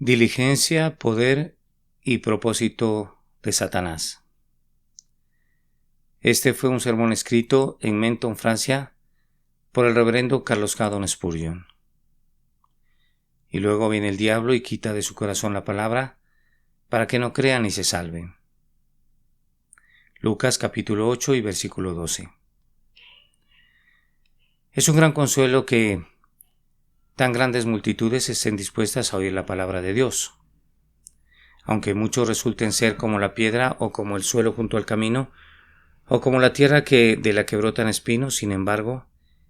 Diligencia, poder y propósito de Satanás. Este fue un sermón escrito en Menton, Francia, por el reverendo Carlos Haddon Spurgeon. Y luego viene el diablo y quita de su corazón la palabra, para que no crean y se salven. Lucas capítulo 8 y versículo 12. Es un gran consuelo que tan grandes multitudes estén dispuestas a oír la palabra de Dios. Aunque muchos resulten ser como la piedra o como el suelo junto al camino, o como la tierra de la que brotan espinos, sin embargo,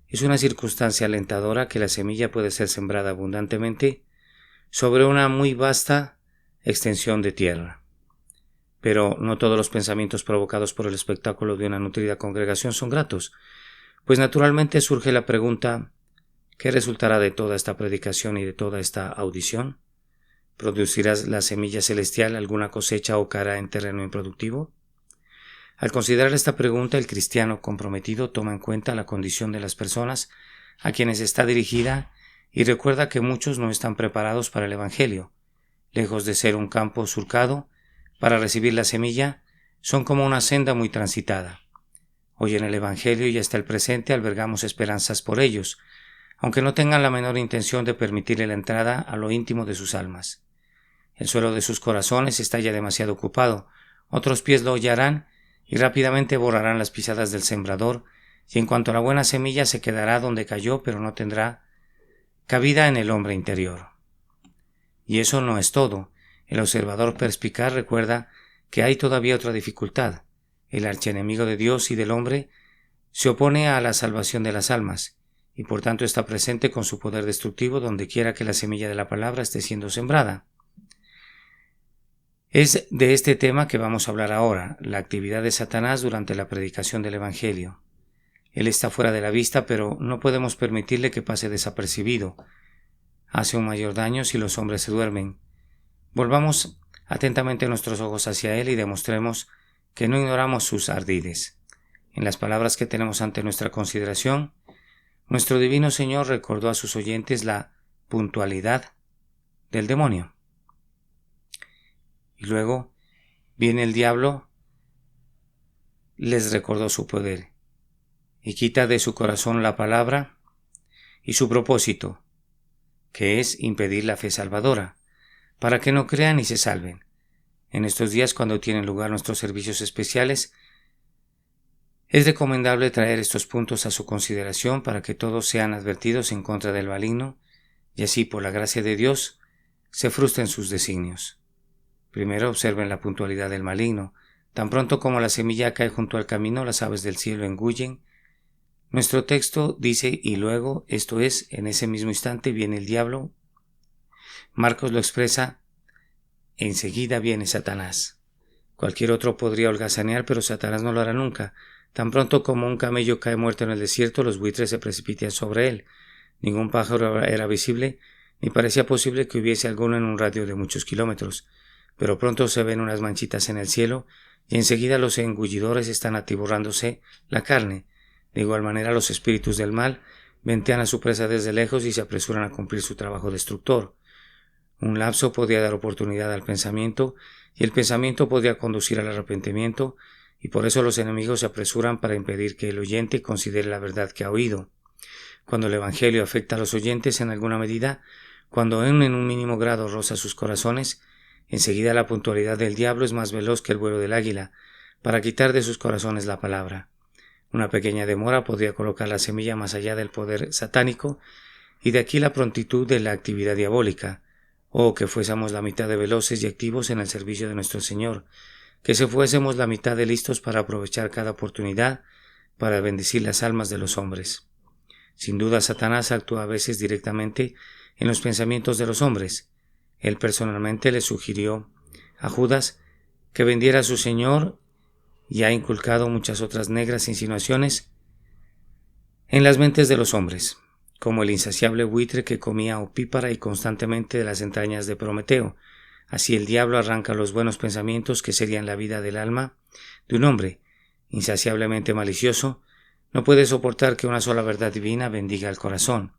es una circunstancia alentadora que la semilla puede ser sembrada abundantemente sobre una muy vasta extensión de tierra. Pero no todos los pensamientos provocados por el espectáculo de una nutrida congregación son gratos, pues naturalmente surge la pregunta: ¿qué resultará de toda esta predicación y de toda esta audición? ¿Producirá la semilla celestial alguna cosecha o caerá en terreno improductivo? Al considerar esta pregunta, el cristiano comprometido toma en cuenta la condición de las personas a quienes está dirigida y recuerda que muchos no están preparados para el Evangelio. Lejos de ser un campo surcado para recibir la semilla, son como una senda muy transitada. Hoy en el Evangelio y hasta el presente albergamos esperanzas por ellos, aunque no tengan la menor intención de permitirle la entrada a lo íntimo de sus almas. El suelo de sus corazones está ya demasiado ocupado, otros pies lo hollarán y rápidamente borrarán las pisadas del sembrador, y en cuanto a la buena semilla se quedará donde cayó, pero no tendrá cabida en el hombre interior. Y eso no es todo. El observador perspicaz recuerda que hay todavía otra dificultad. El archienemigo de Dios y del hombre se opone a la salvación de las almas, y por tanto está presente con su poder destructivo donde quiera que la semilla de la palabra esté siendo sembrada. Es de este tema que vamos a hablar ahora, la actividad de Satanás durante la predicación del Evangelio. Él está fuera de la vista, pero no podemos permitirle que pase desapercibido. Hace un mayor daño si los hombres se duermen. Volvamos atentamente nuestros ojos hacia él y demostremos que no ignoramos sus ardides. En las palabras que tenemos ante nuestra consideración, nuestro divino Señor recordó a sus oyentes la puntualidad del demonio. Y luego viene el diablo, les recordó su poder y quita de su corazón la palabra y su propósito, que es impedir la fe salvadora, para que no crean y se salven. En estos días, cuando tienen lugar nuestros servicios especiales, es recomendable traer estos puntos a su consideración para que todos sean advertidos en contra del maligno y así, por la gracia de Dios, se frustren sus designios. Primero observen la puntualidad del maligno. Tan pronto como la semilla cae junto al camino, las aves del cielo engullen. Nuestro texto dice: y luego, esto es, en ese mismo instante viene el diablo. Marcos lo expresa: enseguida viene Satanás. Cualquier otro podría holgazanear, pero Satanás no lo hará nunca. Tan pronto como un camello cae muerto en el desierto, los buitres se precipitan sobre él. Ningún pájaro era visible, ni parecía posible que hubiese alguno en un radio de muchos kilómetros. Pero pronto se ven unas manchitas en el cielo, y enseguida los engullidores están atiborrándose la carne. De igual manera, los espíritus del mal ventean a su presa desde lejos y se apresuran a cumplir su trabajo destructor. Un lapso podía dar oportunidad al pensamiento, y el pensamiento podía conducir al arrepentimiento, y por eso los enemigos se apresuran para impedir que el oyente considere la verdad que ha oído. Cuando el Evangelio afecta a los oyentes en alguna medida, cuando en un mínimo grado roza sus corazones, enseguida la puntualidad del diablo es más veloz que el vuelo del águila, para quitar de sus corazones la palabra. Una pequeña demora podría colocar la semilla más allá del poder satánico, y de aquí la prontitud de la actividad diabólica. Oh, que fuésemos la mitad de veloces y activos en el servicio de nuestro Señor, que se fuésemos la mitad de listos para aprovechar cada oportunidad para bendecir las almas de los hombres. Sin duda, Satanás actúa a veces directamente en los pensamientos de los hombres. Él personalmente le sugirió a Judas que vendiera a su Señor y ha inculcado muchas otras negras insinuaciones en las mentes de los hombres, como el insaciable buitre que comía opípara y constantemente de las entrañas de Prometeo. Así el diablo arranca los buenos pensamientos que serían la vida del alma de un hombre insaciablemente malicioso. No puede soportar que una sola verdad divina bendiga el corazón.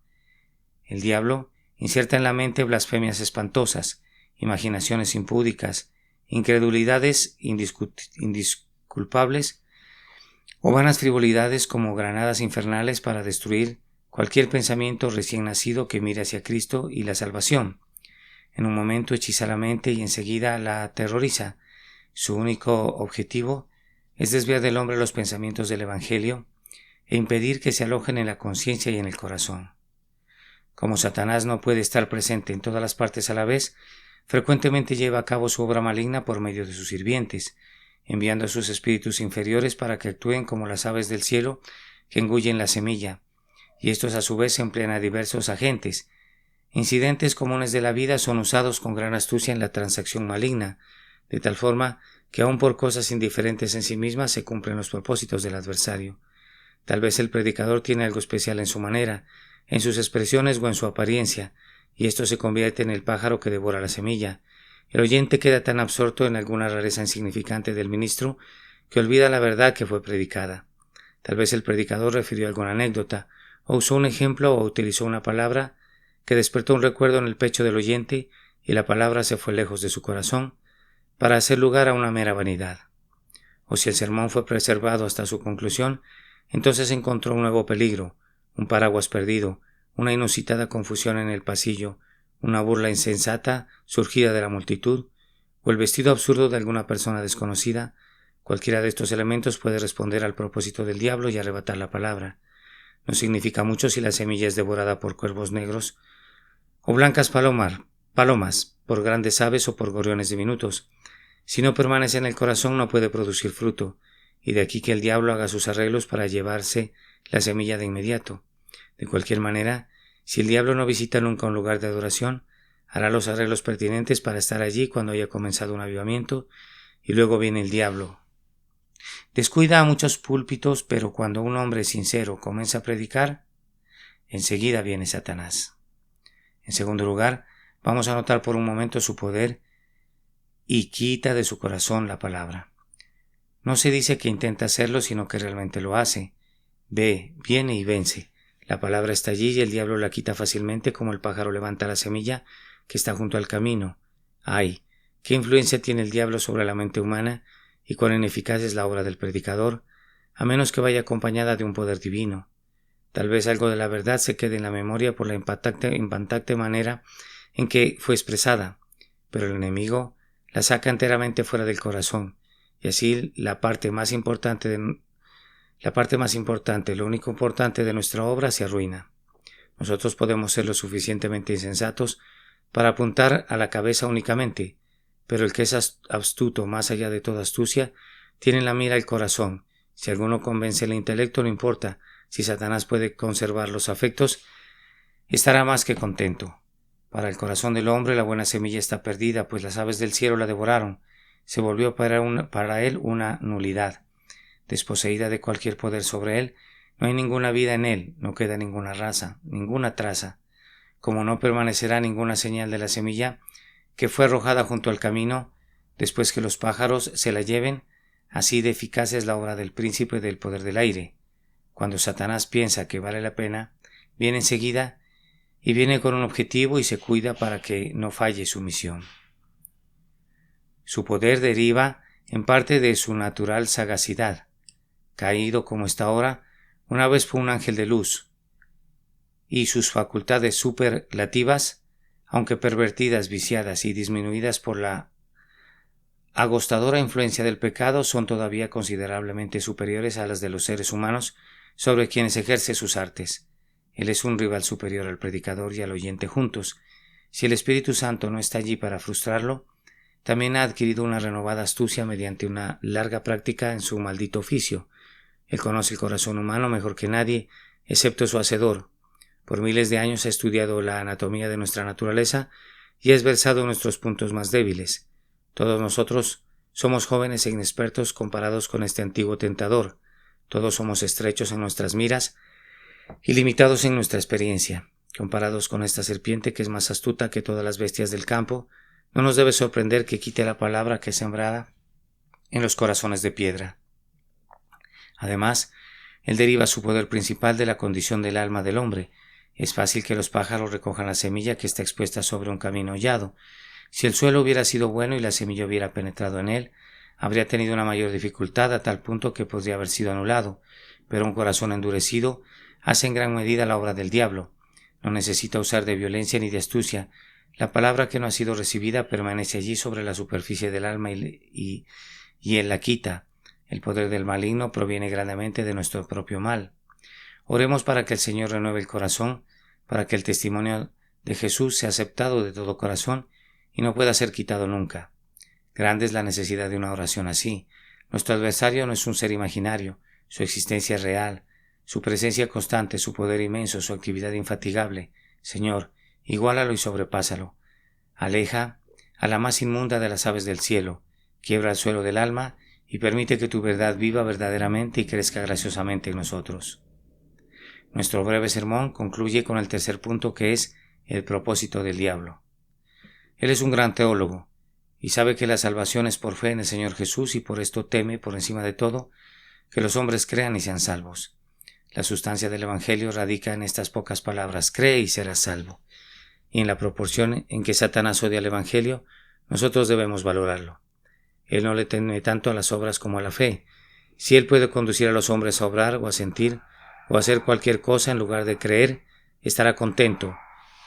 El diablo inserta en la mente blasfemias espantosas, imaginaciones impúdicas, incredulidades indisculpables o vanas frivolidades como granadas infernales para destruir cualquier pensamiento recién nacido que mire hacia Cristo y la salvación. En un momento hechiza la mente y enseguida la aterroriza. Su único objetivo es desviar del hombre los pensamientos del Evangelio e impedir que se alojen en la conciencia y en el corazón. Como Satanás no puede estar presente en todas las partes a la vez, frecuentemente lleva a cabo su obra maligna por medio de sus sirvientes, enviando a sus espíritus inferiores para que actúen como las aves del cielo que engullen la semilla, y estos a su vez emplean a diversos agentes. Incidentes comunes de la vida son usados con gran astucia en la transacción maligna, de tal forma que aun por cosas indiferentes en sí mismas se cumplen los propósitos del adversario. Tal vez el predicador tiene algo especial en su manera, en sus expresiones o en su apariencia, y esto se convierte en el pájaro que devora la semilla. El oyente queda tan absorto en alguna rareza insignificante del ministro que olvida la verdad que fue predicada. Tal vez el predicador refirió alguna anécdota, o usó un ejemplo o utilizó una palabra que despertó un recuerdo en el pecho del oyente y la palabra se fue lejos de su corazón para hacer lugar a una mera vanidad. O si el sermón fue preservado hasta su conclusión, entonces encontró un nuevo peligro, un paraguas perdido, una inusitada confusión en el pasillo, una burla insensata surgida de la multitud, o el vestido absurdo de alguna persona desconocida. Cualquiera de estos elementos puede responder al propósito del diablo y arrebatar la palabra. No significa mucho si la semilla es devorada por cuervos negros o blancas palomas, por grandes aves o por gorriones diminutos. Si no permanece en el corazón no puede producir fruto, y de aquí que el diablo haga sus arreglos para llevarse la semilla de inmediato. De cualquier manera, si el diablo no visita nunca un lugar de adoración, hará los arreglos pertinentes para estar allí cuando haya comenzado un avivamiento, y luego viene el diablo. Descuida a muchos púlpitos, pero cuando un hombre sincero comienza a predicar, enseguida viene Satanás. En segundo lugar, vamos a notar por un momento su poder y quita de su corazón la palabra. No se dice que intenta hacerlo, sino que realmente lo hace. Viene y vence. La palabra está allí y el diablo la quita fácilmente como el pájaro levanta la semilla que está junto al camino. ¡Ay! ¿Qué influencia tiene el diablo sobre la mente humana y cuán ineficaz es la obra del predicador, a menos que vaya acompañada de un poder divino? Tal vez algo de la verdad se quede en la memoria por la impactante manera en que fue expresada, pero el enemigo la saca enteramente fuera del corazón, y así la parte más importante, lo único importante de nuestra obra se arruina. Nosotros podemos ser lo suficientemente insensatos para apuntar a la cabeza únicamente, pero el que es astuto más allá de toda astucia, tiene en la mira el corazón. Si alguno convence el intelecto, no importa. Si Satanás puede conservar los afectos, estará más que contento. Para el corazón del hombre la buena semilla está perdida, pues las aves del cielo la devoraron. Se volvió para él una nulidad. Desposeída de cualquier poder sobre él, no hay ninguna vida en él, no queda ninguna raza, ninguna traza. Como no permanecerá ninguna señal de la semilla que fue arrojada junto al camino, después que los pájaros se la lleven, así de eficaz es la obra del príncipe del poder del aire. Cuando Satanás piensa que vale la pena, viene enseguida y viene con un objetivo y se cuida para que no falle su misión. Su poder deriva en parte de su natural sagacidad. Caído como está ahora, una vez fue un ángel de luz, y sus facultades superlativas, aunque pervertidas, viciadas y disminuidas por la agostadora influencia del pecado, son todavía considerablemente superiores a las de los seres humanos sobre quienes ejerce sus artes. Él es un rival superior al predicador y al oyente juntos. Si el Espíritu Santo no está allí para frustrarlo, también ha adquirido una renovada astucia mediante una larga práctica en su maldito oficio. Él conoce el corazón humano mejor que nadie, excepto su hacedor. Por miles de años ha estudiado la anatomía de nuestra naturaleza y ha esversado en nuestros puntos más débiles. Todos nosotros somos jóvenes e inexpertos comparados con este antiguo tentador. Todos somos estrechos en nuestras miras y limitados en nuestra experiencia. Comparados con esta serpiente que es más astuta que todas las bestias del campo, no nos debe sorprender que quite la palabra que es sembrada en los corazones de piedra. Además, él deriva su poder principal de la condición del alma del hombre. Es fácil que los pájaros recojan la semilla que está expuesta sobre un camino hollado. Si el suelo hubiera sido bueno y la semilla hubiera penetrado en él, habría tenido una mayor dificultad a tal punto que podría haber sido anulado, pero un corazón endurecido hace en gran medida la obra del diablo. No necesita usar de violencia ni de astucia. La palabra que no ha sido recibida permanece allí sobre la superficie del alma y él la quita. El poder del maligno proviene grandemente de nuestro propio mal. Oremos para que el Señor renueve el corazón, para que el testimonio de Jesús sea aceptado de todo corazón y no pueda ser quitado nunca. Grande es la necesidad de una oración así. Nuestro adversario no es un ser imaginario, su existencia es real, su presencia constante, su poder inmenso, su actividad infatigable. Señor, iguálalo y sobrepásalo. Aleja a la más inmunda de las aves del cielo, quiebra el suelo del alma y permite que tu verdad viva verdaderamente y crezca graciosamente en nosotros. Nuestro breve sermón concluye con el tercer punto, que es el propósito del diablo. Él es un gran teólogo y sabe que la salvación es por fe en el Señor Jesús, y por esto teme, por encima de todo, que los hombres crean y sean salvos. La sustancia del Evangelio radica en estas pocas palabras: cree y serás salvo. Y en la proporción en que Satanás odia al Evangelio, nosotros debemos valorarlo. Él no le teme tanto a las obras como a la fe. Si él puede conducir a los hombres a obrar o a sentir o a hacer cualquier cosa en lugar de creer, estará contento,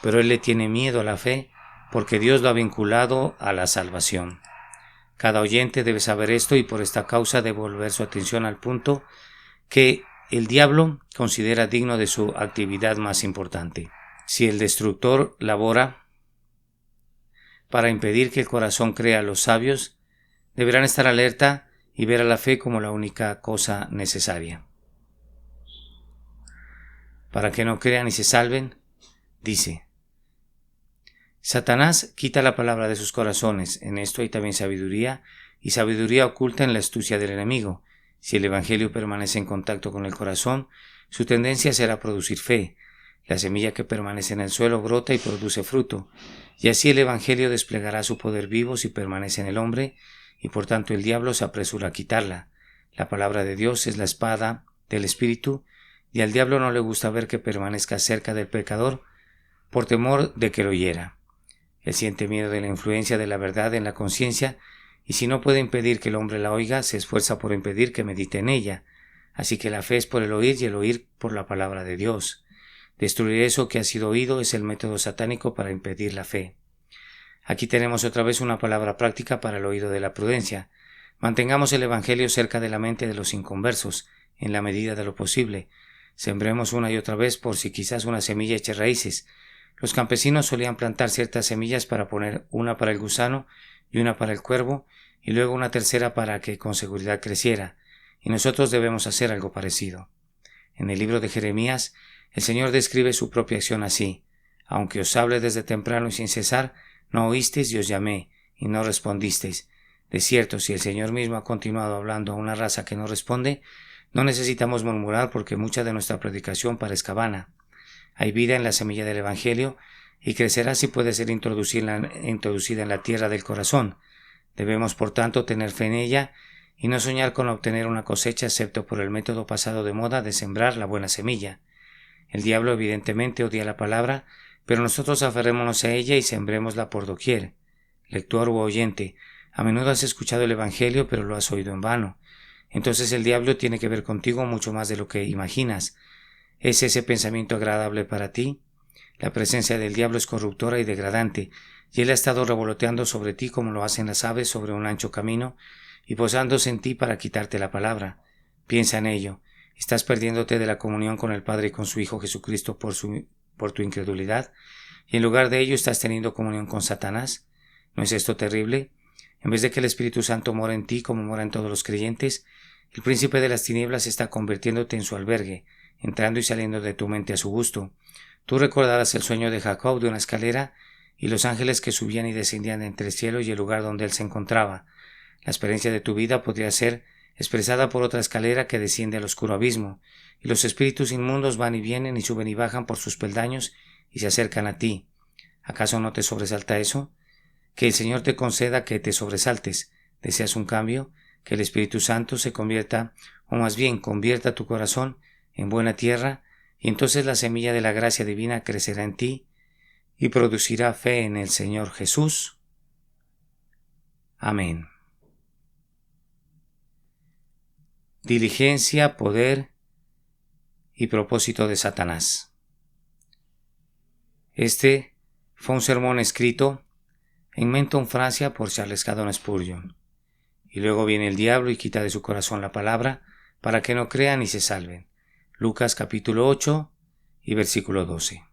pero él le tiene miedo a la fe porque Dios lo ha vinculado a la salvación. Cada oyente debe saber esto, y por esta causa debe volver su atención al punto que el diablo considera digno de su actividad más importante. Si el destructor labora para impedir que el corazón crea, los sabios deberán estar alerta y ver a la fe como la única cosa necesaria. Para que no crean y se salven, dice: Satanás quita la palabra de sus corazones. En esto hay también sabiduría, y sabiduría oculta en la astucia del enemigo. Si el Evangelio permanece en contacto con el corazón, su tendencia será producir fe. La semilla que permanece en el suelo brota y produce fruto, y así el Evangelio desplegará su poder vivo si permanece en el hombre, y por tanto el diablo se apresura a quitarla. La palabra de Dios es la espada del Espíritu, y al diablo no le gusta ver que permanezca cerca del pecador por temor de que lo hiera. Él siente miedo de la influencia de la verdad en la conciencia, y si no puede impedir que el hombre la oiga, se esfuerza por impedir que medite en ella. Así que la fe es por el oír y el oír por la palabra de Dios. Destruir eso que ha sido oído es el método satánico para impedir la fe. Aquí tenemos otra vez una palabra práctica para el oído de la prudencia. Mantengamos el Evangelio cerca de la mente de los inconversos, en la medida de lo posible. Sembremos una y otra vez por si quizás una semilla eche raíces. Los campesinos solían plantar ciertas semillas para poner una para el gusano y una para el cuervo, y luego una tercera para que con seguridad creciera, y nosotros debemos hacer algo parecido. En el libro de Jeremías, el Señor describe su propia acción así: aunque os hable desde temprano y sin cesar, no oísteis y os llamé, y no respondisteis. De cierto, si el Señor mismo ha continuado hablando a una raza que no responde, no necesitamos murmurar porque mucha de nuestra predicación parezca vana. Hay vida en la semilla del Evangelio, y crecerá si puede ser introducida en la tierra del corazón. Debemos, por tanto, tener fe en ella y no soñar con obtener una cosecha excepto por el método pasado de moda de sembrar la buena semilla. El diablo evidentemente odia la palabra, pero nosotros aferrémonos a ella y sembrémosla por doquier. Lector u oyente, a menudo has escuchado el Evangelio, pero lo has oído en vano. Entonces el diablo tiene que ver contigo mucho más de lo que imaginas. ¿Es ese pensamiento agradable para ti? La presencia del diablo es corruptora y degradante, y él ha estado revoloteando sobre ti como lo hacen las aves sobre un ancho camino, y posándose en ti para quitarte la palabra. Piensa en ello. ¿Estás perdiéndote de la comunión con el Padre y con su Hijo Jesucristo por tu incredulidad? ¿Y en lugar de ello estás teniendo comunión con Satanás? ¿No es esto terrible? En vez de que el Espíritu Santo mora en ti como mora en todos los creyentes, el príncipe de las tinieblas está convirtiéndote en su albergue, entrando y saliendo de tu mente a su gusto. Tú recordarás el sueño de Jacob de una escalera y los ángeles que subían y descendían entre el cielo y el lugar donde él se encontraba. La experiencia de tu vida podría ser expresada por otra escalera que desciende al oscuro abismo, y los espíritus inmundos van y vienen y suben y bajan por sus peldaños y se acercan a ti. ¿Acaso no te sobresalta eso? Que el Señor te conceda que te sobresaltes. ¿Deseas un cambio? Que el Espíritu Santo se convierta, o más bien convierta tu corazón en buena tierra, y entonces la semilla de la gracia divina crecerá en ti y producirá fe en el Señor Jesús. Amén. Diligencia, poder y propósito de Satanás. Este fue un sermón escrito en Menton, Francia, por Charles Haddon Spurgeon. Y luego viene el diablo y quita de su corazón la palabra para que no crean y se salven. Lucas capítulo 8 y versículo 12.